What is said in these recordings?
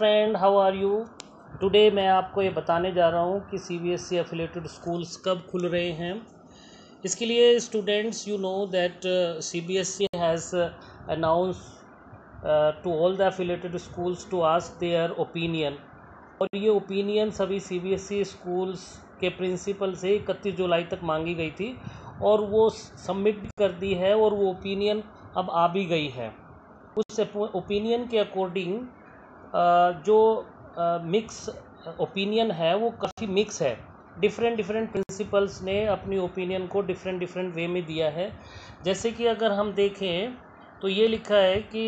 Friend, how are you? Today मैं आपको ये बताने जा रहा हूँ कि सीबीएसई एफिलेटेड स्कूल्स कब खुल रहे हैं। इसके लिए students you know that CBSE has announce to all the affiliated schools to ask their opinion. और ये ओपिनियन सभी सीबीएसई स्कूल्स के प्रिंसिपल से 31 जुलाई तक मांगी गई थी और वो सबमिट भी कर दी है और वो ओपिनियन अब आ भी गई है। उस ओपिनियन के अकॉर्डिंग जो मिक्स ओपिनियन है वो काफ़ी मिक्स है। डिफरेंट प्रिंसिपल्स ने अपनी ओपिनियन को डिफरेंट वे में दिया है। जैसे कि अगर हम देखें तो ये लिखा है कि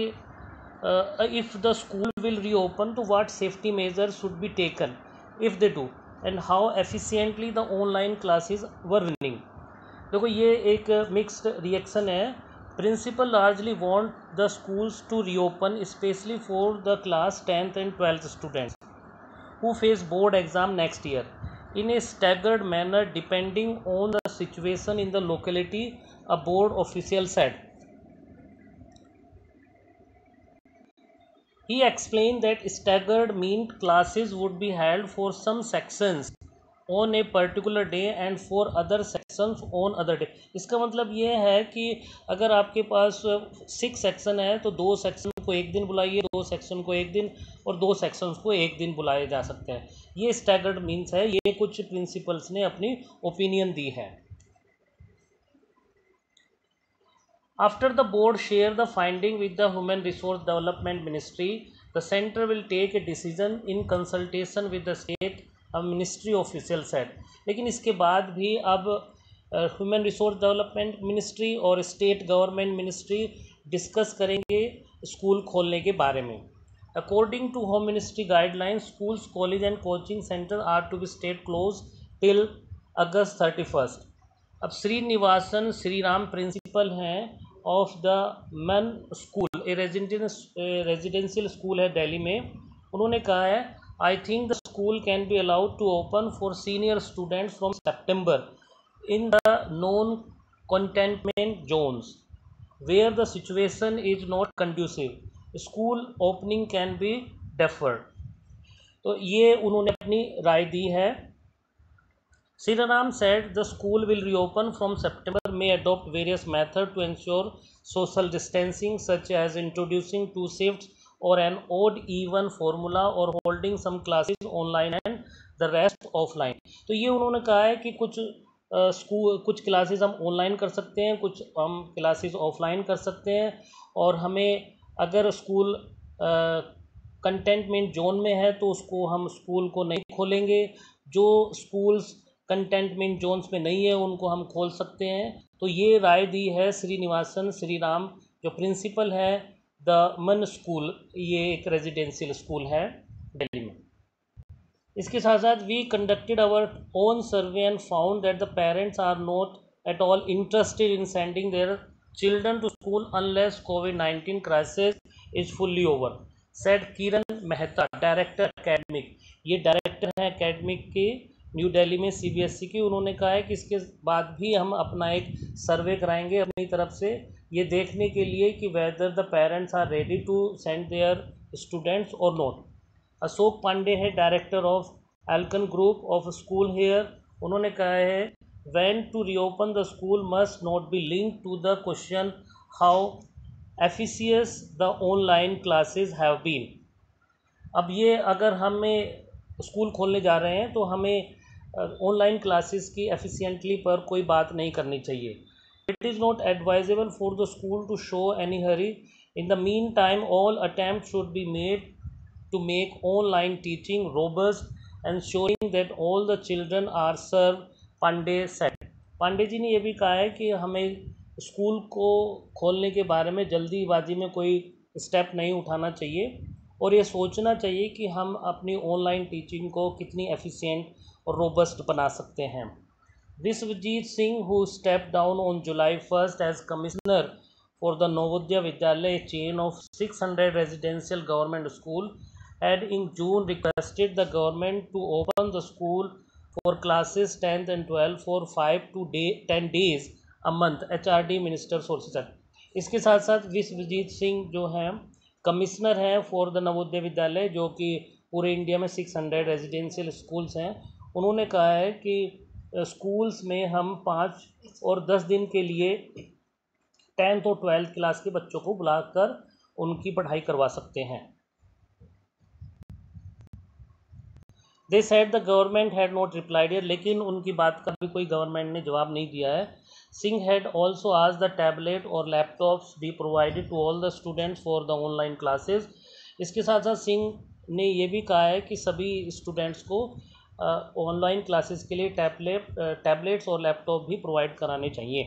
if the school will reopen तो what safety measures should be taken if they do and how efficiently the online classes were running. देखो ये एक मिक्स्ड रिएक्शन है। Principal largely want the schools to reopen, especially for the class 10th and 12th students who face board exam next year in a staggered manner depending on the situation in the locality, a board official said. He explained that staggered meant classes would be held for some sections on a particular day and for other sections on other day. इसका मतलब ये है कि अगर आपके पास 6 section है तो 2 section को एक दिन बुलाइए, 2 सेक्शन को एक दिन और 2 सेक्शंस को एक दिन बुलाए जा सकते हैं। ये स्टैगर्ड मीन्स है। ये कुछ प्रिंसिपल्स ने अपनी ओपिनियन दी है। After the board share the finding with the human resource development ministry, the centre will take a decision in consultation with the state, ministry official set. लेकिन इसके बाद भी अब ह्यूमन रिसोर्स डेवलपमेंट मिनिस्ट्री और state government ministry discuss करेंगे school खोलने के बारे में। According to home ministry guideline, schools, college and coaching centre are to be state close till August 31। अब श्रीनिवासन श्रीराम प्रिंसिपल हैं ऑफ द मन स्कूल, ए रेजिडेंशियल स्कूल है दिल्ली में। उन्होंने कहा है, I think the school can be allowed to open for senior students from September in the non-containment zones where the situation is not conducive. School opening can be deferred. तो ये उन्होंने अपनी राय दी है। Sriram said the school will reopen from September, may adopt various methods to ensure social distancing, such as introducing 2 shifts or an odd even formula or holding some classes online and the rest offline। तो ये उन्होंने कहा है कि कुछ classes हम online कर सकते हैं, कुछ हम क्लासेस ऑफलाइन कर सकते हैं। और हमें अगर स्कूल कंटेंटमेंट जोन में है तो उसको हम स्कूल को नहीं खोलेंगे। जो स्कूल्स कंटेंटमेंट जोन्स में नहीं है उनको हम खोल सकते हैं। तो ये राय दी है श्रीनिवासन श्रीराम, जो प्रिंसिपल है द मन स्कूल। ये एक रेजिडेंशियल स्कूल है दिल्ली में। इसके साथ साथ we conducted our own survey and found that the parents are not at all interested in sending their children to school unless कोविड-19 crisis is fully over, said Kiran Mehta, director academic. ये director हैं academic के New Delhi में CBSE की। उन्होंने कहा है कि इसके बाद भी हम अपना एक सर्वे कराएंगे अपनी तरफ से, ये देखने के लिए कि whether the parents are ready to send their students और नॉट। अशोक पांडे है director of Ahlcon group of school here. उन्होंने कहा है, when to reopen the school must not be link to the question how efficient the online classes have been. अब ये अगर हमें school खोलने जा रहे हैं तो हमें ऑनलाइन क्लासेस की एफिशिएंटली पर कोई बात नहीं करनी चाहिए। It is not advisable for the school to show any hurry. In the mean time all attempt should be made to make online teaching robust ensuring that all the children are serve, Pandey said. Pandey ji ने यह भी कहा है कि हमें school को खोलने के बारे में जल्दीबाजी में कोई स्टेप नहीं उठाना चाहिए और ये सोचना चाहिए कि हम अपनी ऑनलाइन टीचिंग को कितनी एफिशिएंट और रोबस्ट बना सकते हैं। Vishwajit Singh, who step down on July 1 as commissioner for the Navodaya Vidyalaya chain of 600 residential government school, had in June requested the government to open the school for classes 10th and 12th for 5 to 10 days a month, HRD minister sources. इसके साथ साथ विश्वजीत सिंह जो हैं commissioner हैं for the Navodaya विद्यालय, जो कि पूरे इंडिया में 600 रेजिडेंशियल स्कूल्स हैं, उन्होंने कहा है कि स्कूल्स में हम 5 और 10 दिन के लिए 10th और 12th क्लास के बच्चों को बुलाकर उनकी पढ़ाई करवा सकते हैं। They said the government had not replied yet, लेकिन उनकी बात का भी कोई गवर्नमेंट ने जवाब नहीं दिया है। सिंह हैड ऑल्सो आज द टैबलेट और laptops be provided to all the students for the online classes. इसके साथ साथ सिंह ने ये भी कहा है कि सभी स्टूडेंट्स को ऑनलाइन क्लासेस के लिए टैबलेट्स और लैपटॉप भी प्रोवाइड कराने चाहिए।